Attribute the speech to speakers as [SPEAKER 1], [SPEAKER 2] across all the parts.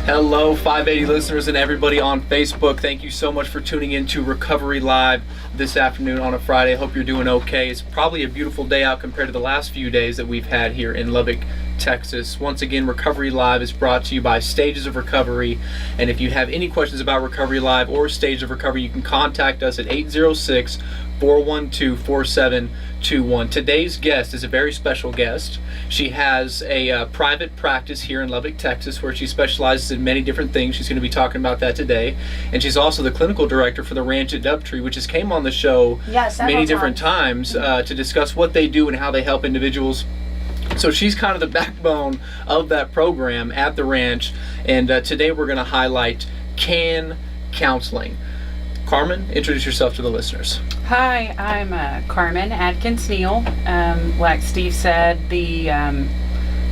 [SPEAKER 1] Hello, 580 listeners and everybody on Facebook. Thank you so much for tuning in to Recovery Live this afternoon on a Friday. Hope you're doing okay. It's probably a beautiful day out compared to the last few days that we've had here in Lubbock, Texas. Once again, Recovery Live is brought to you by Stages of Recovery. And if you have any questions about Recovery Live or Stages of Recovery, you can contact us at 806-412-4721. Today's guest is a very special guest. She has a private practice here in Lubbock, Texas, where she specializes in many different things. She's going to be talking about that today. And she's also the clinical director for the Ranch at Dovetree, which has came on the show many different times to discuss what they do and how they help individuals. So she's kind of the backbone of that program at the ranch. And today we're going to highlight CAN counseling. Karmen, introduce yourself to the listeners.
[SPEAKER 2] Hi, I'm Karmen Adkins Neal. Like Steve said, the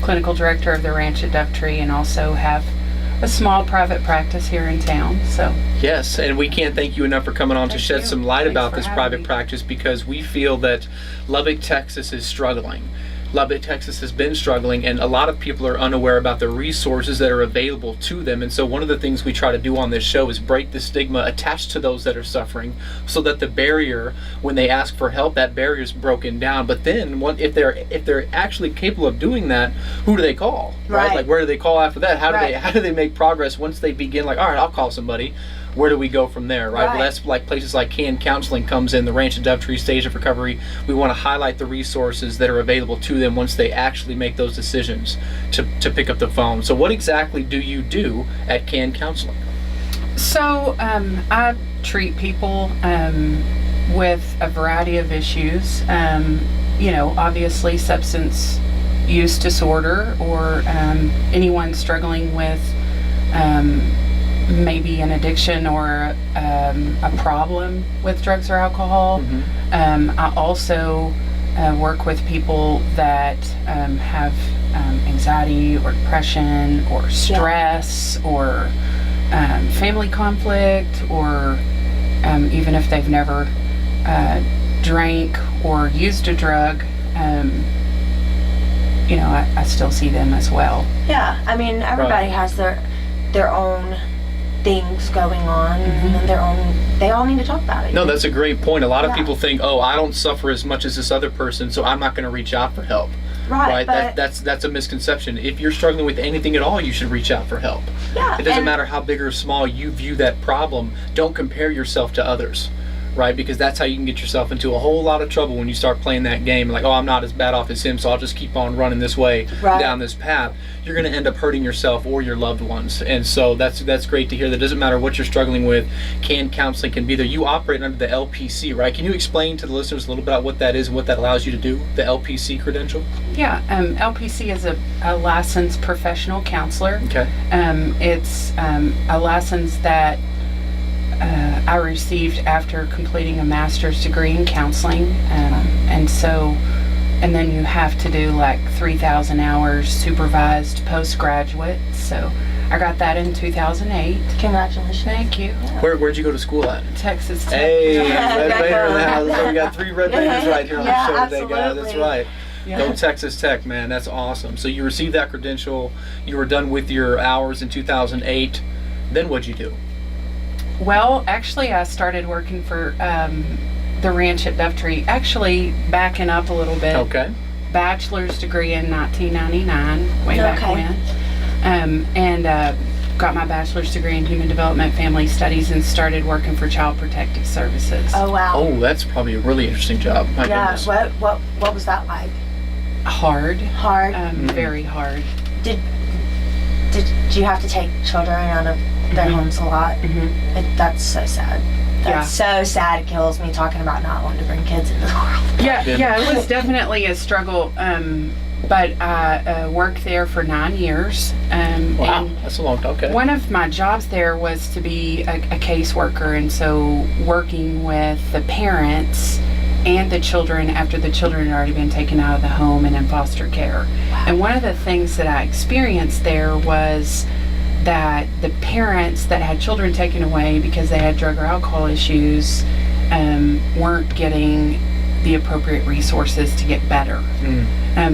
[SPEAKER 2] clinical director of the Ranch at Dovetree, and also have a small private practice here in town. So
[SPEAKER 1] yes, and we can't thank you enough for coming on to shed some light about this private practice, because we feel that Lubbock, Texas is struggling. Lubbock, Texas has been struggling, and a lot of people are unaware about the resources that are available to them. And so one of the things we try to do on this show is break the stigma attached to those that are suffering, so that the barrier, when they ask for help, that barrier is broken down. But then if they're actually capable of doing that, who do they call? Right? Like, where do they call after that? How do they make progress once they begin, like, all right, I'll call somebody. Where do we go from there, right? Well, that's like places like CAN Counseling comes in, the Ranch at Dovetree Stage of Recovery. We want to highlight the resources that are available to them once they actually make those decisions to pick up the phone. So what exactly do you do at CAN Counseling?
[SPEAKER 2] So I treat people with a variety of issues. Obviously substance use disorder, or anyone struggling with maybe an addiction or a problem with drugs or alcohol. Mm-hmm. I also work with people that have anxiety or depression or stress or family conflict, or even if they've never drank or used a drug, I still see them as well.
[SPEAKER 3] Yeah, I mean, everybody has their own things going on, mm-hmm. and they all need to talk about it.
[SPEAKER 1] No, that's a great point. A lot of people think, oh, I don't suffer as much as this other person, so I'm not going to reach out for help. Right. That's a misconception. If you're struggling with anything at all, you should reach out for help.
[SPEAKER 3] Yeah.
[SPEAKER 1] It doesn't matter how big or small you view that problem. Don't compare yourself to others. Right? Because that's how you can get yourself into a whole lot of trouble when you start playing that game. Like, oh, I'm not as bad off as him, so I'll just keep on running this way, down this path. You're going to end up hurting yourself or your loved ones. And so that's great to hear. That doesn't matter what you're struggling with. CAN Counseling can be there. You operate under the LPC, right? Can you explain to the listeners a little bit about what that is and what that allows you to do, the LPC credential?
[SPEAKER 2] Yeah, LPC is a licensed professional counselor. Okay. It's a license that I received after completing a master's degree in counseling, and then you have to do like 3,000 hours supervised postgraduate. So I got that in 2008.
[SPEAKER 3] Congratulations!
[SPEAKER 2] Thank you.
[SPEAKER 3] Yeah.
[SPEAKER 1] Where'd you go to school at?
[SPEAKER 2] Texas Tech.
[SPEAKER 1] Hey, Red Raider in the house. So we got 3 Red Raiders right here on the show today, guys.
[SPEAKER 3] Absolutely.
[SPEAKER 1] That's right. Yeah. Go Texas Tech, man. That's awesome. So you received that credential. You were done with your hours in 2008. Then what'd you do?
[SPEAKER 2] Well, actually, I started working for the Ranch at Dovetree. Actually, backing up a little bit.
[SPEAKER 1] Okay.
[SPEAKER 2] Bachelor's degree in 1999, way back when. And got my bachelor's degree in human development, family studies, and started working for Child Protective Services.
[SPEAKER 3] Oh, wow.
[SPEAKER 1] Oh, that's probably a really interesting job. My goodness.
[SPEAKER 3] What was that like?
[SPEAKER 2] Hard.
[SPEAKER 3] Mm-hmm.
[SPEAKER 2] Very hard.
[SPEAKER 3] Did you have to take children out of their homes a lot? Mm-hmm. That's so sad. That's so sad. It kills me talking about not wanting to bring kids into the world.
[SPEAKER 2] Yeah, it was definitely a struggle. But I worked there for 9 years.
[SPEAKER 1] Wow, that's a long time. Okay.
[SPEAKER 2] One of my jobs there was to be a caseworker, and so working with the parents and the children after the children had already been taken out of the home and in foster care. Wow. And one of the things that I experienced there was that the parents that had children taken away because they had drug or alcohol issues weren't getting the appropriate resources to get better.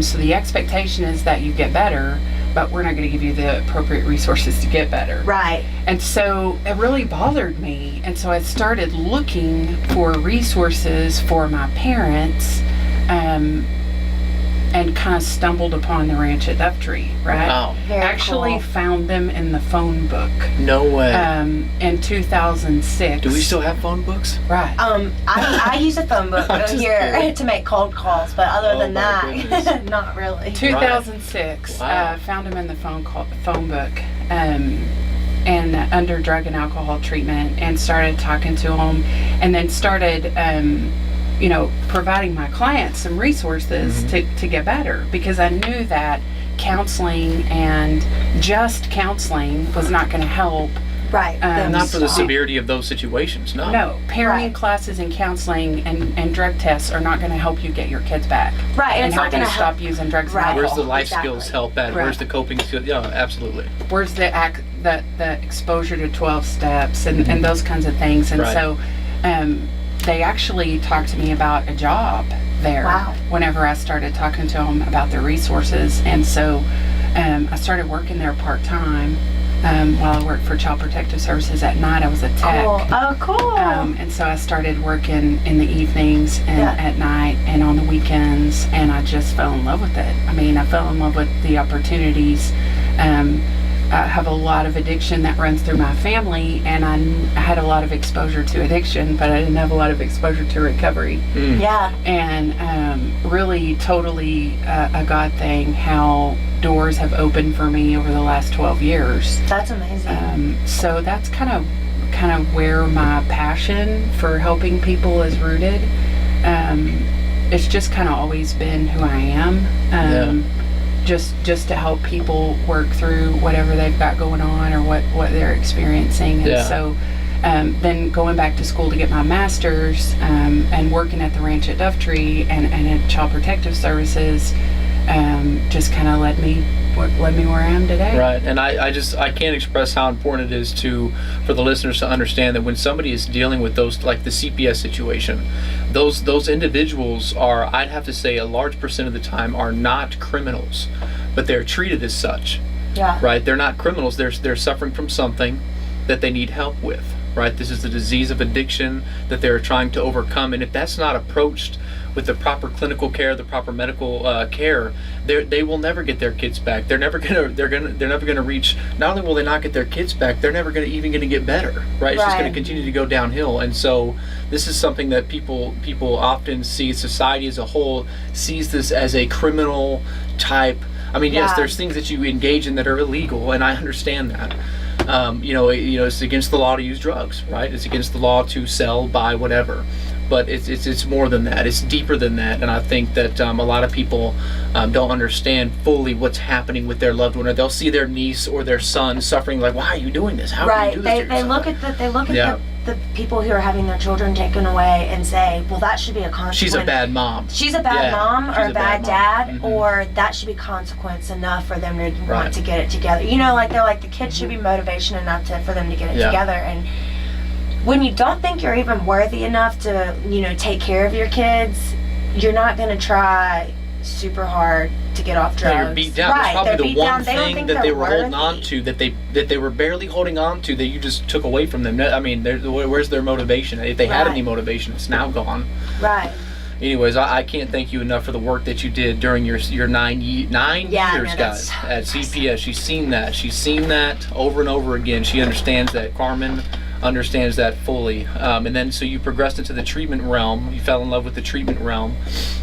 [SPEAKER 2] So the expectation is that you get better, but we're not going to give you the appropriate resources to get better.
[SPEAKER 3] Right.
[SPEAKER 2] And so it really bothered me. And so I started looking for resources for my parents, and kind of stumbled upon the ranch at Dovetree, right?
[SPEAKER 1] Wow.
[SPEAKER 3] Very
[SPEAKER 2] Actually
[SPEAKER 3] cool.
[SPEAKER 2] found them in the phone book
[SPEAKER 1] No way.
[SPEAKER 2] in 2006.
[SPEAKER 1] Do we still have phone books?
[SPEAKER 2] Right.
[SPEAKER 3] I use a phone book
[SPEAKER 1] I'm just
[SPEAKER 3] here
[SPEAKER 1] kidding.
[SPEAKER 3] to make cold calls, but other
[SPEAKER 1] Oh
[SPEAKER 3] than
[SPEAKER 1] my
[SPEAKER 3] that,
[SPEAKER 1] goodness.
[SPEAKER 3] not really.
[SPEAKER 2] 2006.
[SPEAKER 1] Wow.
[SPEAKER 2] Found him in the phone book, and under drug and alcohol treatment, and started talking to him, and then started, providing my clients some resources to get better, because I knew that counseling and just counseling was not going to help.
[SPEAKER 3] Right.
[SPEAKER 1] Not for the
[SPEAKER 3] Stop.
[SPEAKER 1] severity of those situations, no.
[SPEAKER 2] No, parenting
[SPEAKER 3] Right.
[SPEAKER 2] classes and counseling and drug tests are not going to help you get your kids back.
[SPEAKER 3] Right, and
[SPEAKER 2] And
[SPEAKER 3] it's
[SPEAKER 2] not
[SPEAKER 3] not
[SPEAKER 2] going
[SPEAKER 3] going
[SPEAKER 2] to
[SPEAKER 3] to help.
[SPEAKER 2] stop using drugs
[SPEAKER 3] Right.
[SPEAKER 2] and
[SPEAKER 1] Where's
[SPEAKER 2] alcohol.
[SPEAKER 1] the life
[SPEAKER 3] Exactly.
[SPEAKER 1] skills help at?
[SPEAKER 2] Right.
[SPEAKER 1] Where's the coping skills? Yeah, absolutely.
[SPEAKER 2] Where's the exposure to 12 steps and those kinds of things. And
[SPEAKER 1] Right.
[SPEAKER 2] so they actually talked to me about a job there.
[SPEAKER 3] Wow.
[SPEAKER 2] Whenever I started talking to them about their resources. And so I started working there part-time while I worked for Child Protective Services at night. I was a tech.
[SPEAKER 3] Cool. Oh, cool.
[SPEAKER 2] And so I started working in the evenings and
[SPEAKER 3] Yeah.
[SPEAKER 2] at night and on the weekends, and I just fell in love with it. I mean, I fell in love with the opportunities. I have a lot of addiction that runs through my family, and I had a lot of exposure to addiction, but I didn't have a lot of exposure to recovery.
[SPEAKER 3] Yeah.
[SPEAKER 2] And really totally a God thing how doors have opened for me over the last 12 years.
[SPEAKER 3] That's amazing.
[SPEAKER 2] So that's kind of where my passion for helping people is rooted. It's just kind of always been who I am. Just to help people work through whatever they've got going on or what they're experiencing. And so then going back to school to get my master's, and working at the ranch at Dovetree and at Child Protective Services, just kind of led me where I am today.
[SPEAKER 1] Right, and I can't express how important it is for the listeners to understand that when somebody is dealing with those, like the CPS situation, those individuals are, I'd have to say, a large percent of the time are not criminals, but they're treated as such.
[SPEAKER 3] Yeah.
[SPEAKER 1] Right, they're not criminals. They're suffering from something that they need help with. Right, this is the disease of addiction that they're trying to overcome, and if that's not approached with the proper clinical care, the proper medical care, they will never get their kids back. They're never gonna reach. Not only will they not get their kids back, they're never gonna get better. Right, it's just gonna continue to go downhill. And so this is something that people often see. Society as a whole sees this as a criminal type. I mean, yes, there's things that you engage in that are illegal, and I understand that. It's against the law to use drugs, right? It's against the law to sell, buy, whatever. But it's more than that. It's deeper than that. And I think that a lot of people don't understand fully what's happening with their loved one. Or they'll see their niece or their son suffering, like, why are you doing this? How can you do this to
[SPEAKER 3] They
[SPEAKER 1] yourself?
[SPEAKER 3] look at the people who are having their children taken away and say, well, that should be a consequence.
[SPEAKER 1] She's a bad mom.
[SPEAKER 3] She's a bad mom
[SPEAKER 1] she's
[SPEAKER 3] or a bad dad,
[SPEAKER 1] mom.
[SPEAKER 3] or that should be consequence enough for them to
[SPEAKER 1] Right.
[SPEAKER 3] want to get it together. They're like, the kids should be motivation enough for them to get it together. And when you don't think you're even worthy enough to, take care of your kids, you're not going to try super hard to get off drugs.
[SPEAKER 1] They're beat down.
[SPEAKER 3] Right,
[SPEAKER 1] That's
[SPEAKER 3] they're
[SPEAKER 1] probably the
[SPEAKER 3] beat
[SPEAKER 1] one
[SPEAKER 3] down. They don't
[SPEAKER 1] thing
[SPEAKER 3] think
[SPEAKER 1] that they
[SPEAKER 3] they're
[SPEAKER 1] were holding on
[SPEAKER 3] worthy.
[SPEAKER 1] to, that they were barely holding on to, that you just took away from them. I mean, where's their motivation? If they had
[SPEAKER 3] Right.
[SPEAKER 1] any motivation, it's now gone.
[SPEAKER 3] Right.
[SPEAKER 1] Anyways, I can't thank you enough for the work that you did during your 9 years, guys, at CPS. She's seen that over and over again. She understands that. Karmen understands that fully. And then so you progressed into the treatment realm. You fell in love with the treatment realm,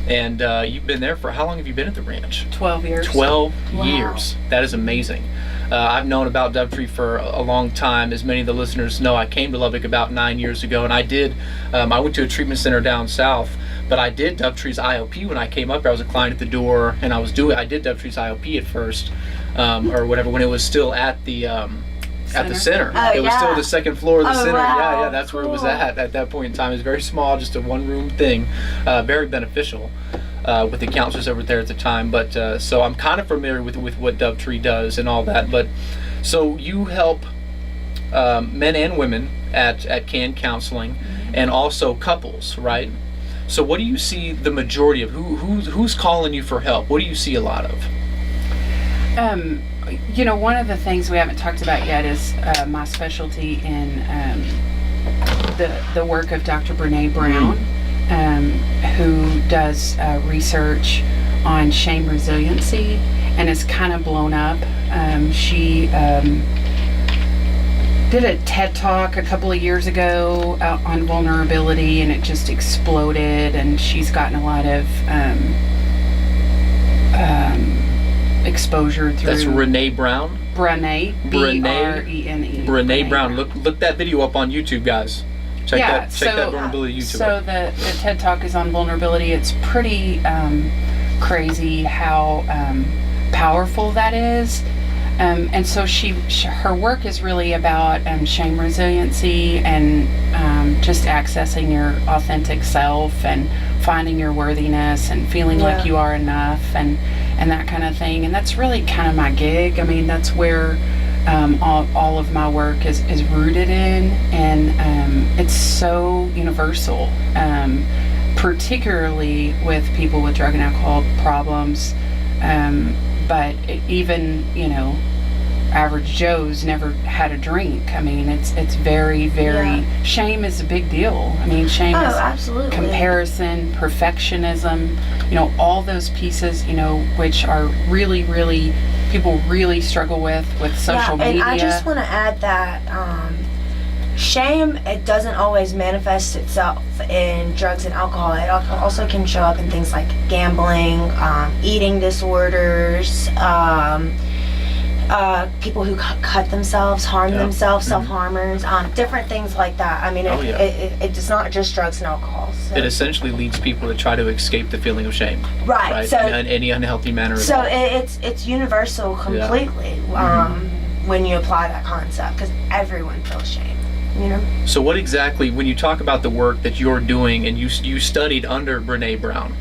[SPEAKER 1] and you've been there for, how long have you been at the ranch?
[SPEAKER 2] 12 years.
[SPEAKER 1] 12
[SPEAKER 3] Wow.
[SPEAKER 1] years. That is amazing. I've known about Dovetree for a long time. As many of the listeners know, I came to Lubbock about 9 years ago, and I went to a treatment center down south, but I did Dovetree's IOP when I came up there. I was a client at the door, and I did Dovetree's IOP at first, or whatever, when it was still at the center.
[SPEAKER 3] Oh,
[SPEAKER 1] It was still the second floor of the center.
[SPEAKER 3] Wow.
[SPEAKER 1] Yeah, that's where it was
[SPEAKER 3] Cool.
[SPEAKER 1] at that point in time. It was very small, just a one-room thing, very beneficial. With the counselors over there at the time, but so I'm kind of familiar with what Dovetree does and all that. But so you help men and women at CAN counseling, and also couples, right? So what do you see the majority of who's calling you for help? What do you see a lot of?
[SPEAKER 2] one of the things we haven't talked about yet is my specialty in the work of Dr. Brené Brown, who does research on shame resiliency, and is kind of blown up. She did a TED Talk a couple of years ago on vulnerability, and it just exploded, and she's gotten a lot of exposure through.
[SPEAKER 1] That's Brené Brown?
[SPEAKER 2] Brené, B-R-E-N-E.
[SPEAKER 1] Brené Brown. Look that video up on YouTube, guys. Check that vulnerability YouTube.
[SPEAKER 2] So the TED Talk is on vulnerability. It's pretty crazy how powerful that is. And so her work is really about shame resiliency and just accessing your authentic self and finding your worthiness and feeling like you are enough and that kind of thing. And that's really kind of my gig. I mean, that's where all of my work is rooted in, and it's so universal, particularly with people with drug and alcohol problems. But even, average Joe's never had a drink. I mean, it's very, very, shame is a big deal. I mean, shame is
[SPEAKER 3] absolutely.
[SPEAKER 2] Comparison, perfectionism, all those pieces, which are really, really, people really struggle with social media.
[SPEAKER 3] And I just want to add that shame, it doesn't always manifest itself in drugs and alcohol. It also can show up in things like gambling, eating disorders, people who cut themselves, harm themselves, self-harmers, different things like that. I mean, it's not just drugs and alcohol. So.
[SPEAKER 1] It essentially leads people to try to escape the feeling of shame.
[SPEAKER 3] Right. So,
[SPEAKER 1] in any unhealthy manner.
[SPEAKER 3] So it's universal completely when you apply that concept, because everyone feels shame.
[SPEAKER 1] So what exactly, when you talk about the work that you're doing, and you studied under Brené Brown,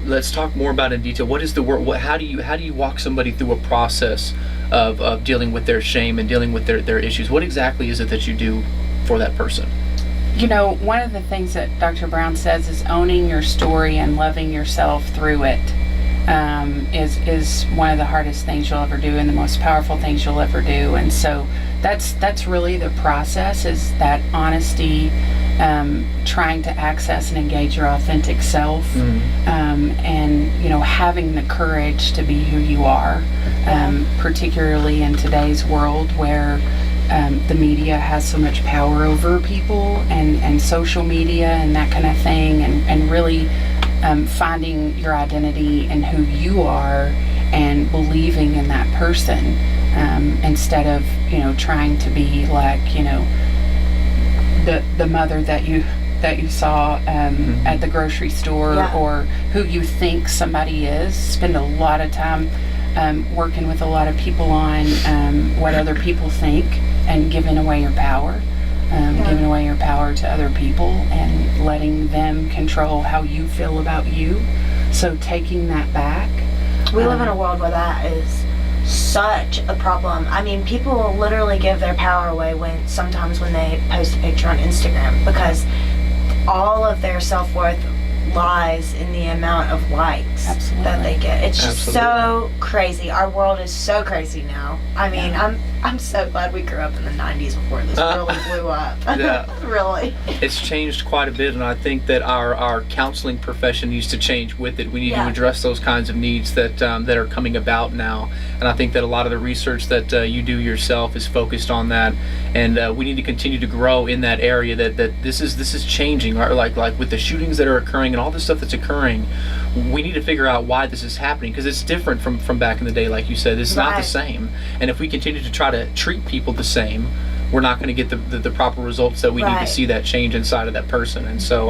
[SPEAKER 1] let's talk more about it in detail. What is the work? How do you walk somebody through a process of dealing with their shame and dealing with their issues? What exactly is it that you do for that person?
[SPEAKER 2] One of the things that Dr. Brown says is owning your story and loving yourself through it is one of the hardest things you'll ever do and the most powerful things you'll ever do. And so that's really the process, is that honesty, trying to access and engage your authentic self, and having the courage to be who you are, particularly in today's world where the media has so much power over people, and social media and that kind of thing, and really finding your identity and who you are and believing in that person, instead of trying to be like the mother that you saw at the grocery store, or who you think somebody is. Spend a lot of time working with a lot of people on what other people think, and giving away your power. Giving away your power to other people and letting them control how you feel about you. So taking that back.
[SPEAKER 3] We live in a world where that is such a problem. I mean, people will literally give their power away sometimes when they post a picture on Instagram, because all of their self-worth lies in the amount of likes that they get. It's just so crazy. Our world is so crazy now. I mean, I'm so glad we grew up in the 90s before this really blew up. Really.
[SPEAKER 1] It's changed quite a bit, and I think that our counseling profession needs to change with it. We need to address those kinds of needs that are coming about now, and I think that a lot of the research that you do yourself is focused on that, and we need to continue to grow in that area. That this is changing. Like with the shootings that are occurring and all this stuff that's occurring, we need to figure out why this is happening, because it's different from back in the day. Like you said, it's not the same, and if we continue to try to treat people the same, we're not going to get the proper results that we need to see that change inside of that person. And so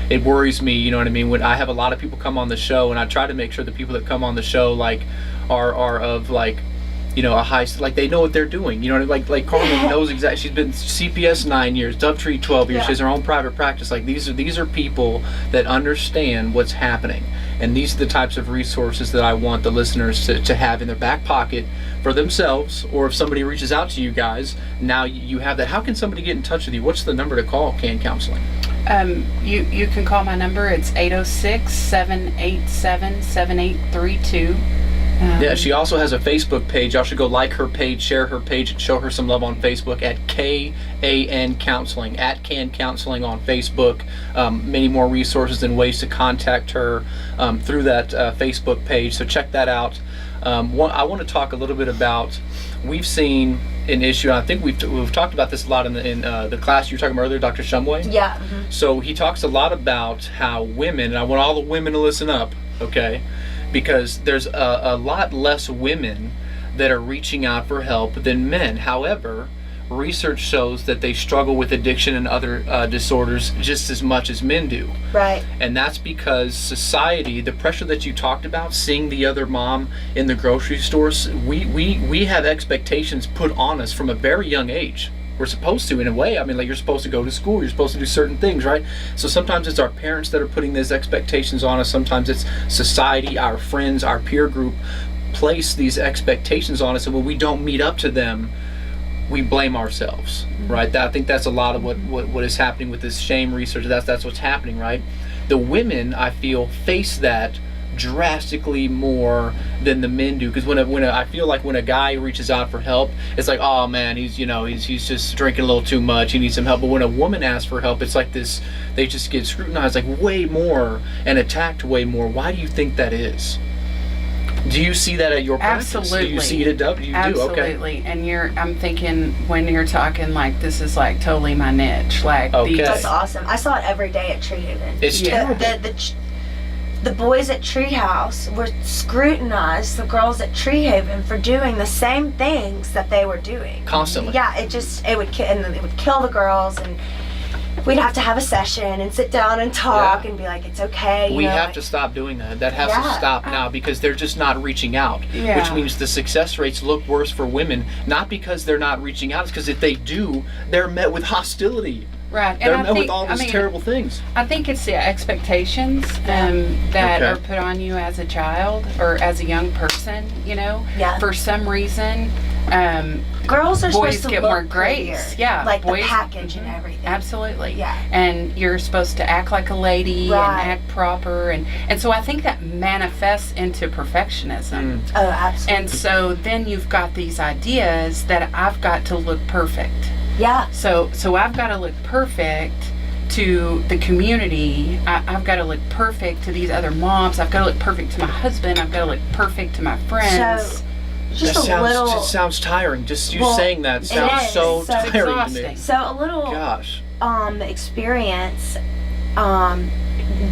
[SPEAKER 1] it worries me, you know what I mean, when I have a lot of people come on the show, and I try to make sure the people that come on the show are of a high, like they know what they're doing, like Karmen knows exactly. She's been CPS 9 years, Dovetree 12 years. She has her own private practice. Like these are people that understand what's happening, and these are the types of resources that I want the listeners to have in their back pocket for themselves, or if somebody reaches out to you guys, now you have that. How can somebody get in touch with you? What's the number to call CAN Counseling?
[SPEAKER 2] You can call my number. It's 806-787-7832.
[SPEAKER 1] Yeah, she also has a Facebook page. Y'all should go like her page, share her page, and show her some love on Facebook at KAN Counseling, at KAN Counseling on Facebook. Many more resources and ways to contact her through that Facebook page, so check that out. I want to talk a little bit about, we've seen an issue, and I think we've talked about this a lot in the class you were talking about earlier, Dr. Shumway.
[SPEAKER 3] Yeah. Mm-hmm.
[SPEAKER 1] So he talks a lot about how women, and I want all the women to listen up, okay? Because there's a lot less women that are reaching out for help than men. However, research shows that they struggle with addiction and other disorders just as much as men do.
[SPEAKER 3] Right.
[SPEAKER 1] And that's because society, the pressure that you talked about, seeing the other mom in the grocery stores, we have expectations put on us from a very young age. We're supposed to, in a way. I mean, like, you're supposed to go to school, you're supposed to do certain things, right? So sometimes it's our parents that are putting these expectations on us. Sometimes it's society, our friends, our peer group place these expectations on us, and when we don't meet up to them, we blame ourselves, right? I think that's a lot of what is happening with this shame research. That's what's happening, right? The women, I feel, face that drastically more than the men do, because I feel like when a guy reaches out for help, it's like, oh man, he's just drinking a little too much, he needs some help. But when a woman asks for help, it's like this, they just get scrutinized like way more and attacked way more. Why do you think that is? Do you see that at your practice?
[SPEAKER 2] Absolutely.
[SPEAKER 1] Do you see it at W? You
[SPEAKER 2] Absolutely.
[SPEAKER 1] do, okay.
[SPEAKER 2] And I'm thinking, when you're talking like, this is like totally my niche, like
[SPEAKER 1] Okay.
[SPEAKER 3] That's awesome. I saw it every day at Tree Haven.
[SPEAKER 1] It's terrible.
[SPEAKER 3] The boys at Treehouse were scrutinized, the girls at Tree Haven, for doing the same things that they were doing
[SPEAKER 1] Constantly.
[SPEAKER 3] Yeah, it would kill the girls, and we'd have to have a session and sit down and talk and be like, it's okay.
[SPEAKER 1] We have to stop doing that. That has to stop now, because they're just not reaching out, which means the success rates look worse for women, not because they're not reaching out, it's because if they do, they're met with hostility.
[SPEAKER 2] Right.
[SPEAKER 1] They're met with all these terrible things.
[SPEAKER 2] I think it's the expectations that are put on you as a child or as a young person,
[SPEAKER 3] Yeah.
[SPEAKER 2] For some reason,
[SPEAKER 3] girls are
[SPEAKER 2] boys
[SPEAKER 3] supposed to
[SPEAKER 2] get
[SPEAKER 3] look
[SPEAKER 2] more grace.
[SPEAKER 3] prettier.
[SPEAKER 2] Yeah.
[SPEAKER 3] Like
[SPEAKER 2] boys,
[SPEAKER 3] the package and everything.
[SPEAKER 2] Absolutely.
[SPEAKER 3] Yeah.
[SPEAKER 2] And you're supposed to act like a lady
[SPEAKER 3] Right.
[SPEAKER 2] and act proper. And so I think that manifests into perfectionism.
[SPEAKER 3] Oh, absolutely.
[SPEAKER 2] And so then you've got these ideas that I've got to look perfect.
[SPEAKER 3] Yeah.
[SPEAKER 2] So I've got to look perfect to the community. I've got to look perfect to these other moms. I've got to look perfect to my husband. I've got to look perfect to my friends.
[SPEAKER 3] So,
[SPEAKER 1] It sounds tiring. Just you saying that sounds so tiring to me.
[SPEAKER 3] So a little experience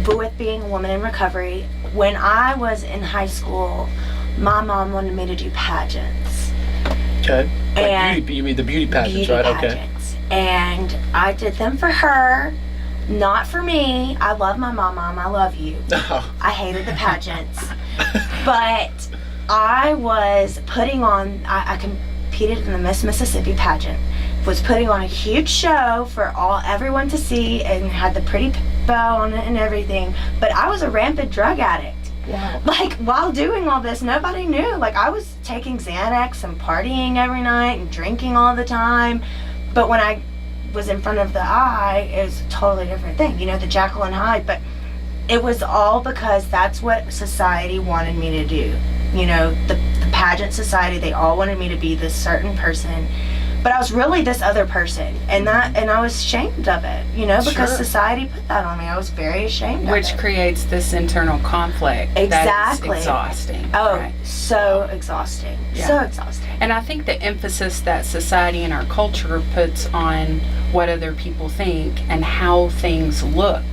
[SPEAKER 3] with being a woman in recovery. When I was in high school, my mom wanted me to do pageants.
[SPEAKER 1] Okay.
[SPEAKER 3] And
[SPEAKER 1] you mean the beauty pageants, right?
[SPEAKER 3] Pageants. And I did them for her, not for me. I love my mom. I love you. I hated the pageants. But I was putting on, I competed in the Miss Mississippi pageant, was putting on a huge show for everyone to see, and had the pretty bow on it and everything. But I was a rampant drug addict.
[SPEAKER 1] Wow.
[SPEAKER 3] Like, while doing all this, nobody knew. Like, I was taking Xanax and partying every night and drinking all the time. But when I was in front of the eye, it was a totally different thing. The Jekyll and Hyde. But it was all because that's what society wanted me to do. The pageant society, they all wanted me to be this certain person. But I was really this other person, and I was ashamed of it, because society put that on me. I was very ashamed of it.
[SPEAKER 2] Which creates this internal conflict.
[SPEAKER 3] Exactly.
[SPEAKER 2] That's exhausting.
[SPEAKER 3] Oh,
[SPEAKER 2] right?
[SPEAKER 3] so exhausting.
[SPEAKER 2] Yeah.
[SPEAKER 3] So exhausting.
[SPEAKER 2] And I think the emphasis that society and our culture puts on what other people think and how things look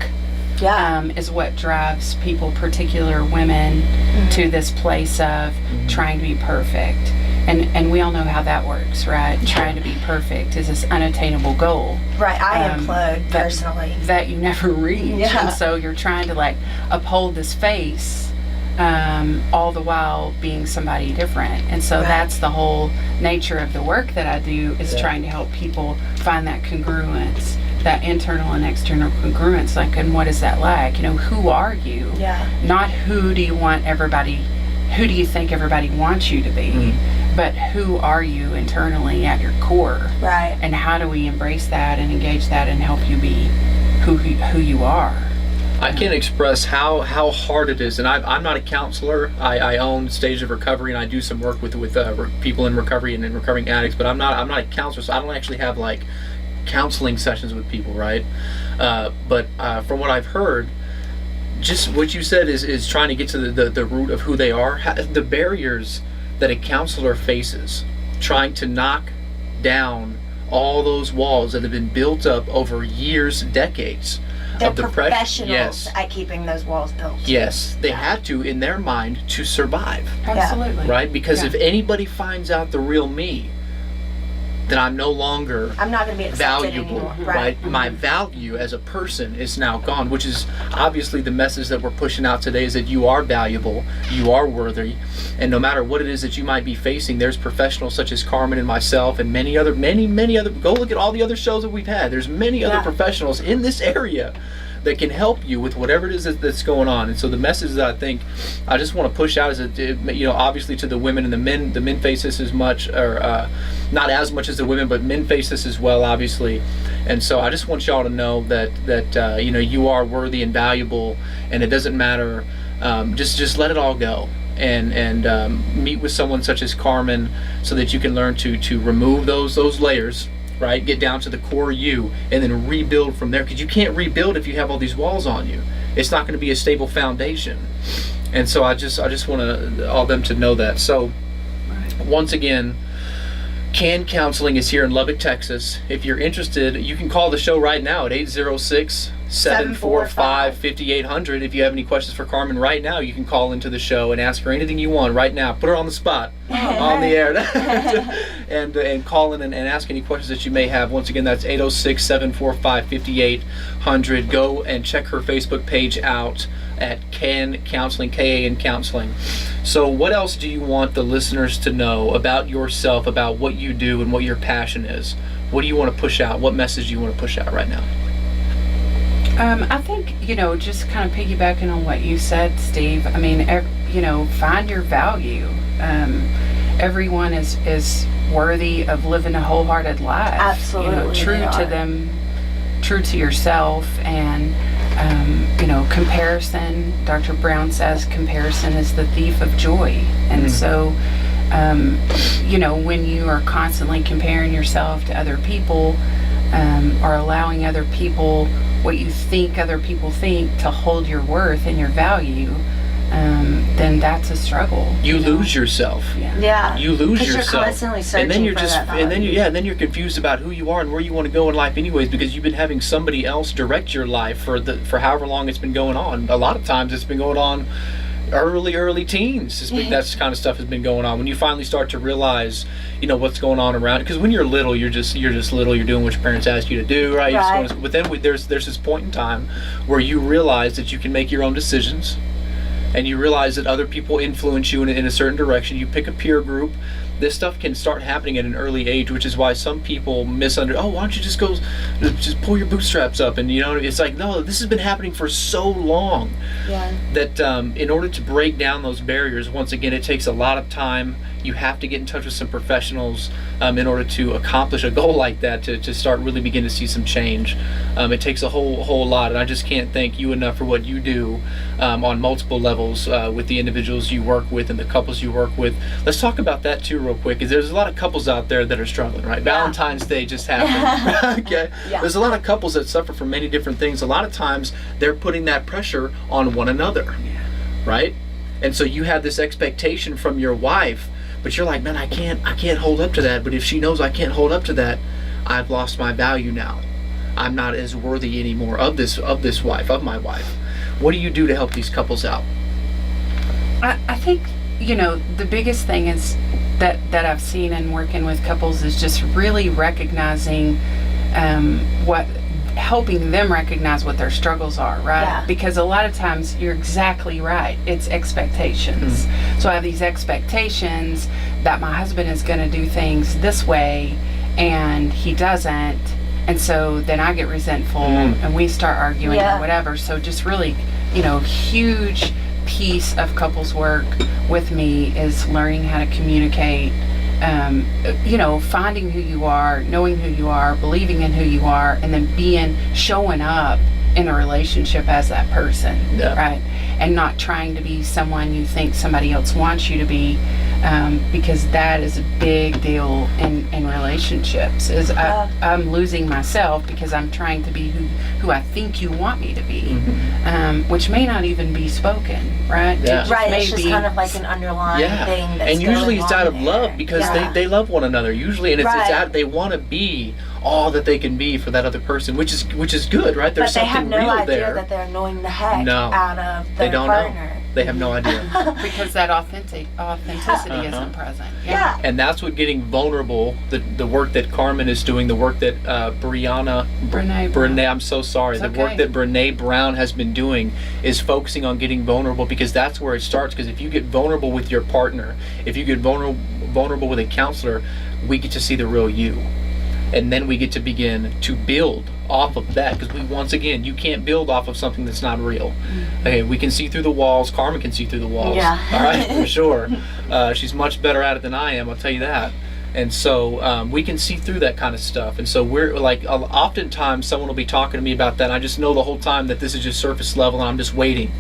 [SPEAKER 2] is what drives people, particular women, to this place of trying to be perfect. And we all know how that works, right? Trying to be perfect is this unattainable goal.
[SPEAKER 3] Right, I implode personally.
[SPEAKER 2] That you never reach.
[SPEAKER 3] Yeah.
[SPEAKER 2] And so you're trying to uphold this face, all the while being somebody different. And so that's the whole nature of the work that I do, is trying to help people find that congruence, that internal and external congruence. And what is that like? Who are you?
[SPEAKER 3] Yeah.
[SPEAKER 2] Not who do you think everybody wants you to be, but who are you internally at your core?
[SPEAKER 3] Right.
[SPEAKER 2] And how do we embrace that and engage that and help you be who you are?
[SPEAKER 1] I can't express how hard it is, and I'm not a counselor. I own Stage of Recovery, and I do some work with people in recovery and in recovering addicts. But I'm not a counselor, so I don't actually have like counseling sessions with people, right? But from what I've heard, just what you said is trying to get to the root of who they are, the barriers that a counselor faces, trying to knock down all those walls that have been built up over years, decades.
[SPEAKER 3] They're
[SPEAKER 1] of the
[SPEAKER 3] professionals
[SPEAKER 1] yes.
[SPEAKER 3] at keeping those walls built.
[SPEAKER 1] Yes, they had to, in their mind, to survive.
[SPEAKER 2] Absolutely.
[SPEAKER 1] Right? Because
[SPEAKER 2] Yeah.
[SPEAKER 1] if anybody finds out the real me, then I'm no longer
[SPEAKER 3] I'm not going to be accepted
[SPEAKER 1] valuable,
[SPEAKER 3] anymore.
[SPEAKER 1] right?
[SPEAKER 2] Mm-hmm.
[SPEAKER 1] My value as a person is now gone, which is obviously the message that we're pushing out today, is that you are valuable, you are worthy, and no matter what it is that you might be facing, there's professionals such as Karmen and myself and many other, go look at all the other shows that we've had. There's many other professionals in this area that can help you with whatever it is that's going on. And so the message that I think I just want to push out is that, obviously to the women and the men face this as much, or not as much as the women, but men face this as well, obviously. And so I just want y'all to know that you are worthy and valuable, and it doesn't matter. Just let it all go. And meet with someone such as Karmen, so that you can learn to remove those layers, right? Get down to the core you, and then rebuild from there. Because you can't rebuild if you have all these walls on you. It's not going to be a stable foundation. And so I just want all them to know that. So once again, CAN Counseling is here in Lubbock, Texas. If you're interested, you can call the show right now at 806-745-5800. If you have any questions for Karmen right now, you can call into the show and ask her anything you want right now. Put her on the spot, on the air, and call in and ask any questions that you may have. Once again, that's 806-745-5800. Go and check her Facebook page out at CAN Counseling, KAN Counseling. So what else do you want the listeners to know about yourself, about what you do and what your passion is? What do you want to push out? What message do you want to push out right now?
[SPEAKER 2] I think, just kind of piggybacking on what you said, Steve, I mean, find your value. Everyone is worthy of living a wholehearted life.
[SPEAKER 3] Absolutely.
[SPEAKER 2] True to them, true to yourself, and comparison, Dr. Brown says comparison is the thief of joy. And so, when you are constantly comparing yourself to other people, or allowing other people, what you think other people think, to hold your worth and your value, then that's a struggle.
[SPEAKER 1] You lose yourself.
[SPEAKER 3] Yeah.
[SPEAKER 1] You lose
[SPEAKER 3] Because
[SPEAKER 1] yourself.
[SPEAKER 3] you're constantly searching
[SPEAKER 1] and then you're
[SPEAKER 3] for
[SPEAKER 1] just
[SPEAKER 3] that
[SPEAKER 1] and then
[SPEAKER 3] value.
[SPEAKER 1] you're confused about who you are and where you want to go in life anyways, because you've been having somebody else direct your life for however long it's been going on. A lot of times it's been going on early teens. That kind of stuff has been going on. When you finally start to realize, what's going on around, because when you're little, you're just little, you're doing what your parents ask you to do, right? But then there's this point in time where you realize that you can make your own decisions, and you realize that other people influence you in a certain direction. You pick a peer group. This stuff can start happening at an early age, which is why some people why don't you just pull your bootstraps up? And it's like, no, this has been happening for so long that in order to break down those barriers, once again, it takes a lot of time. You have to get in touch with some professionals in order to accomplish a goal like that, to start really begin to see some change. It takes a whole lot, and I just can't thank you enough for what you do on multiple levels with the individuals you work with and the couples you work with. Let's talk about that too real quick, because there's a lot of couples out there that are struggling, right? Valentine's Day just happened. Okay. There's a lot of couples that suffer from many different things. A lot of times they're putting that pressure on one another, right? And so you have this expectation from your wife, but you're like, man, I can't hold up to that. But if she knows I can't hold up to that, I've lost my value now. I'm not as worthy anymore of my wife. What do you do to help these couples out?
[SPEAKER 2] I think, the biggest thing is that I've seen in working with couples is just really recognizing helping them recognize what their struggles are, right?
[SPEAKER 3] Yeah.
[SPEAKER 2] Because a lot of times you're exactly right. It's expectations. So I have these expectations that my husband is going to do things this way, and he doesn't. And so then I get resentful and we start arguing or whatever. So just really, huge piece of couples work with me is learning how to communicate, finding who you are, knowing who you are, believing in who you are, and then showing up in a relationship as that person,
[SPEAKER 1] Yeah.
[SPEAKER 2] right? And not trying to be someone you think somebody else wants you to be, because that is a big deal in relationships. I'm losing myself because I'm trying to be who I think you want me to be, which may not even be spoken, right?
[SPEAKER 1] Yeah.
[SPEAKER 3] Right, it's just kind of like an underlying thing that's
[SPEAKER 1] and usually
[SPEAKER 3] going
[SPEAKER 1] it's out
[SPEAKER 3] on
[SPEAKER 1] of
[SPEAKER 3] there.
[SPEAKER 1] love because they love one another usually, and it's out, they want to be all that they can be for that other person, which is good, right? There's
[SPEAKER 3] but they have
[SPEAKER 1] something
[SPEAKER 3] no
[SPEAKER 1] real
[SPEAKER 3] idea
[SPEAKER 1] there.
[SPEAKER 3] that they're annoying the heck
[SPEAKER 1] No.
[SPEAKER 3] out of
[SPEAKER 1] They
[SPEAKER 3] their
[SPEAKER 1] don't
[SPEAKER 3] partner.
[SPEAKER 1] know. They have no idea.
[SPEAKER 2] Because that authenticity isn't present.
[SPEAKER 3] Yeah.
[SPEAKER 1] And that's what getting vulnerable, the work that Karmen is doing, the work that Brené, I'm so sorry, the work that Brené Brown has been doing is focusing on getting vulnerable, because that's where it starts. Because if you get vulnerable with your partner, if you get vulnerable with a counselor, we get to see the real you. And then we get to begin to build off of that, because once again, you can't build off of something that's not real. Okay, we can see through the walls. Karmen can see through the walls.
[SPEAKER 3] Yeah.
[SPEAKER 1] All right, for sure. She's much better at it than I am, I'll tell you that. And so we can see through that kind of stuff. And so we're like, oftentimes someone will be talking to me about that, and I just know the whole time that this is just surface level, and I'm just waiting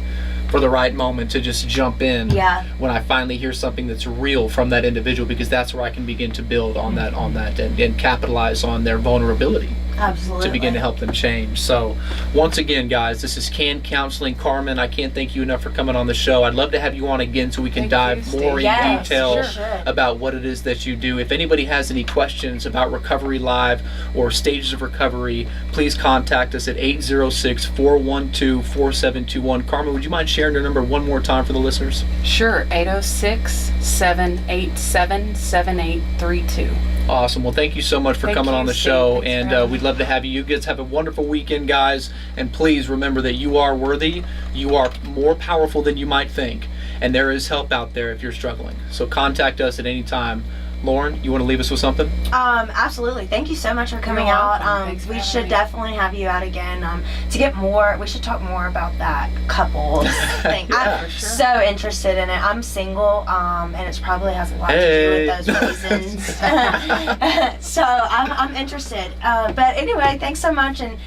[SPEAKER 1] for the right moment to just jump in when I finally hear something that's real from that individual, because that's where I can begin to build on that and capitalize on their vulnerability.
[SPEAKER 3] Absolutely.
[SPEAKER 1] To begin to help them change. So once again, guys, this is Can Counseling. Karmen, I can't thank you enough for coming on the show. I'd love to have you on again so we can dive more in detail about what it is that you do. If anybody has any questions about Recovery Live or stages of recovery, please contact us at 806-412-4721. Karmen, would you mind sharing your number one more time for the listeners?
[SPEAKER 2] Sure, 806-787-7832.
[SPEAKER 1] Awesome. Well, thank you so much for coming on the show, and we'd love to have you. You guys have a wonderful weekend, guys, and please remember that you are worthy, you are more powerful than you might think, and there is help out there if you're struggling. So contact us at any time. Lauren, you want to leave us with something?
[SPEAKER 3] Absolutely. Thank you so much for coming out. We should definitely have you out again to get more. We should talk more about that couples thing. I'm so interested in it. I'm single, and it probably has a lot to do with those reasons. So I'm interested. But anyway, thanks so much, and